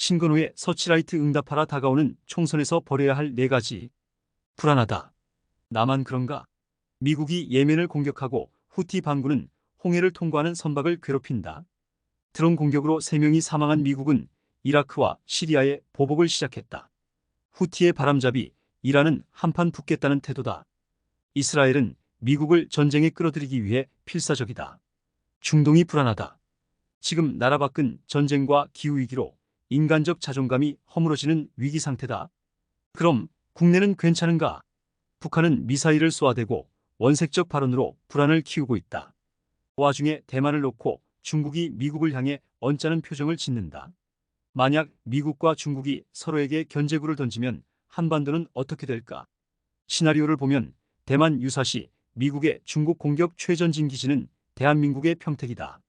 신건호의 서치라이트 응답하라 다가오는 총선에서 버려야 할 4가지. 불안하다. 나만 그런가? 미국이 예멘을 공격하고 후티 반군은 홍해를 통과하는 선박을 괴롭힌다. 드론 공격으로 3명이 사망한 미국은 이라크와 시리아에 보복을 시작했다. 후티의 바람잡이 이란은 한판 붙겠다는 태도다. 이스라엘은 미국을 전쟁에 끌어들이기 위해 필사적이다. 중동이 불안하다. 지금 나라 밖은 전쟁과 기후위기로 인간적 자존감이 허물어지는 위기 상태다. 그럼 국내는 괜찮은가? 북한은 미사일을 쏘아대고 원색적 발언으로 불안을 키우고 있다. 와중에 대만을 놓고 중국이 미국을 향해 언짢은 표정을 짓는다. 만약 미국과 중국이 서로에게 견제구를 던지면 한반도는 어떻게 될까? 시나리오를 보면 대만 유사시 미국의 중국 공격 최전진 기지는 대한민국의 평택이다.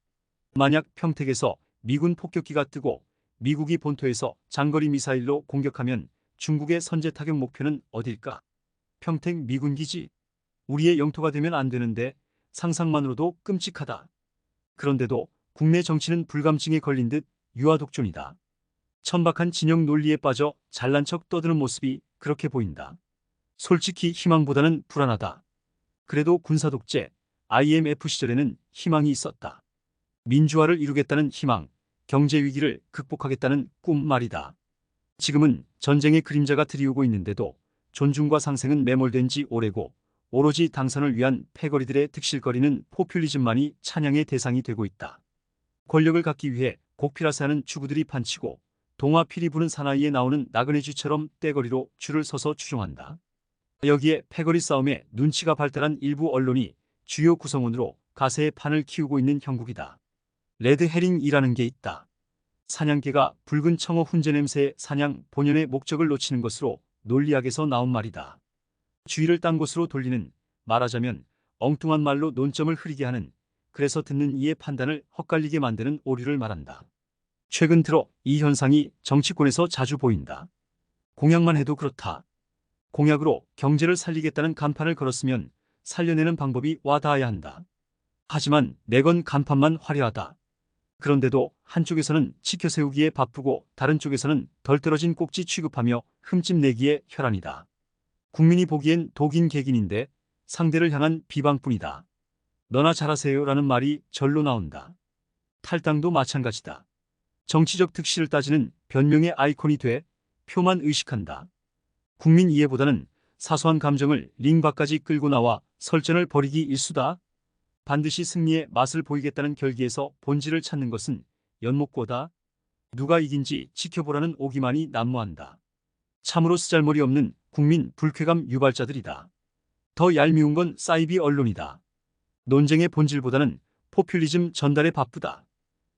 만약 평택에서 미군 폭격기가 뜨고 미국이 본토에서 장거리 미사일로 공격하면 중국의 선제 타격 목표는 어딜까? 평택 미군 기지? 우리의 영토가 되면 안 되는데 상상만으로도 끔찍하다. 그런데도 국내 정치는 불감증에 걸린 듯 유아독존이다. 천박한 진영 논리에 빠져 잘난 척 떠드는 모습이 그렇게 보인다. 솔직히 희망보다는 불안하다. 그래도 군사독재, IMF 시절에는 희망이 있었다. 민주화를 이루겠다는 희망, 경제위기를 극복하겠다는 꿈 말이다. 지금은 전쟁의 그림자가 드리우고 있는데도 존중과 상생은 매몰된 지 오래고 오로지 당선을 위한 패거리들의 득실거리는 포퓰리즘만이 찬양의 대상이 되고 있다. 권력을 갖기 위해 곡피라사하는 추구들이 판치고 동화 피리 부는 사나이에 나오는 나그네 쥐처럼 떼거리로 줄을 서서 추종한다. 여기에 패거리 싸움에 눈치가 발달한 일부 언론이 주요 구성원으로 가세의 판을 키우고 있는 형국이다. 레드 헤링이라는 게 있다. 사냥개가 붉은 청어 훈제 냄새의 사냥 본연의 목적을 놓치는 것으로 논리학에서 나온 말이다. 주의를 딴 곳으로 돌리는, 말하자면 엉뚱한 말로 논점을 흐리게 하는, 그래서 듣는 이의 판단을 헛갈리게 만드는 오류를 말한다. 최근 들어 이 현상이 정치권에서 자주 보인다. 공약만 해도 그렇다. 공약으로 경제를 살리겠다는 간판을 걸었으면 살려내는 방법이 와닿아야 한다. 하지만 내건 간판만 화려하다. 그런데도 한쪽에서는 치켜세우기에 바쁘고 다른 쪽에서는 덜 떨어진 꼭지 취급하며 흠집 내기에 혈안이다. 국민이 보기엔 독인 객인인데 상대를 향한 비방뿐이다. 너나 잘하세요라는 말이 절로 나온다. 탈당도 마찬가지다. 정치적 득실을 따지는 변명의 아이콘이 돼 표만 의식한다. 국민 이해보다는 사소한 감정을 링 밖까지 끌고 나와 설전을 벌이기 일수다. 반드시 승리의 맛을 보이겠다는 결기에서 본질을 찾는 것은 연목고다. 누가 이긴지 지켜보라는 오기만이 난무한다. 참으로 쓰잘머리 없는 국민 불쾌감 유발자들이다. 더 얄미운 건 사이비 언론이다. 논쟁의 본질보다는 포퓰리즘 전달에 바쁘다.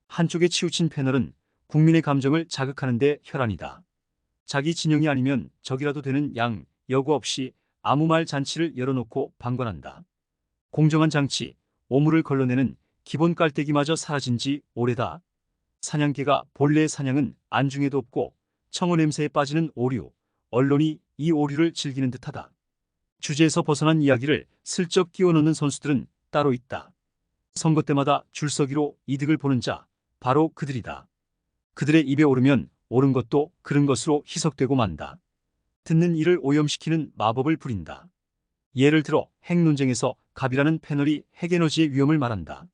한쪽에 치우친 패널은 국민의 감정을 자극하는 데 혈안이다. 자기 진영이 아니면 적이라도 되는 양, 여고 없이 아무 말 잔치를 열어놓고 방관한다. 공정한 장치, 오물을 걸러내는 기본 깔때기마저 사라진 지 오래다. 사냥개가 본래의 사냥은 안중에도 없고 청어 냄새에 빠지는 오류, 언론이 이 오류를 즐기는 듯하다. 주제에서 벗어난 이야기를 슬쩍 끼워넣는 선수들은 따로 있다. 선거 때마다 줄서기로 이득을 보는 자, 바로 그들이다. 그들의 입에 오르면 옳은 것도 그른 것으로 희석되고 만다. 듣는 이를 오염시키는 마법을 부린다. 예를 들어 핵 논쟁에서 갑이라는 패널이 핵에너지의 위험을 말한다.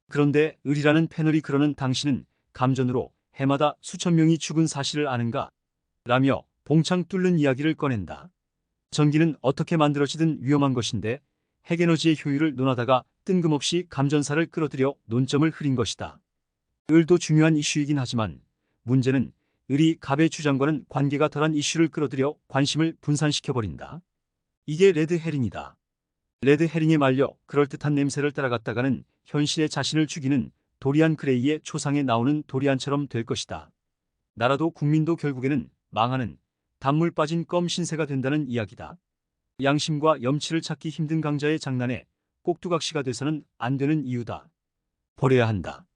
그런데 을이라는 패널이 그러는 당신은 감전으로 해마다 수천 명이 죽은 사실을 아는가? 라며 봉창 뚫는 이야기를 꺼낸다. 전기는 어떻게 만들어지든 위험한 것인데 핵에너지의 효율을 논하다가 뜬금없이 감전사를 끌어들여 논점을 흐린 것이다. 을도 중요한 이슈이긴 하지만 문제는 을이 갑의 주장과는 관계가 덜한 이슈를 끌어들여 관심을 분산시켜버린다. 이게 레드 헤링이다. 레드 헤링에 말려 그럴듯한 냄새를 따라갔다가는 현실의 자신을 죽이는 도리안 그레이의 초상에 나오는 도리안처럼 될 것이다. 나라도 국민도 결국에는 망하는 단물 빠진 껌 신세가 된다는 이야기다. 양심과 염치를 찾기 힘든 강자의 장난에 꼭두각시가 돼서는 안 되는 이유다. 버려야 한다.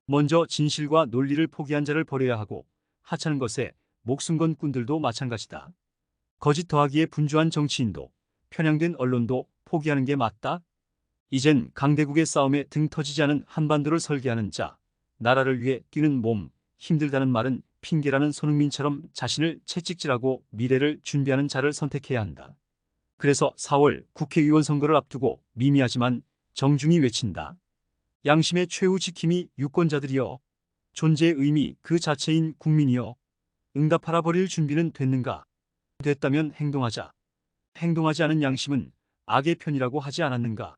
먼저 진실과 논리를 포기한 자를 버려야 하고 하찮은 것에 목숨 건 꾼들도 마찬가지다. 거짓 더하기에 분주한 정치인도 편향된 언론도 포기하는 게 맞다. 이젠 강대국의 싸움에 등 터지지 않은 한반도를 설계하는 자, 나라를 위해 뛰는 몸, 힘들다는 말은 핑계라는 손흥민처럼 자신을 채찍질하고 미래를 준비하는 자를 선택해야 한다. 그래서 4월 국회의원 선거를 앞두고 미미하지만 정중히 외친다. 양심의 최후 지킴이 유권자들이여. 존재의 의미 그 자체인 국민이여. 응답하라. 버릴 준비는 됐는가? 됐다면 행동하자. 행동하지 않은 양심은 악의 편이라고 하지 않았는가?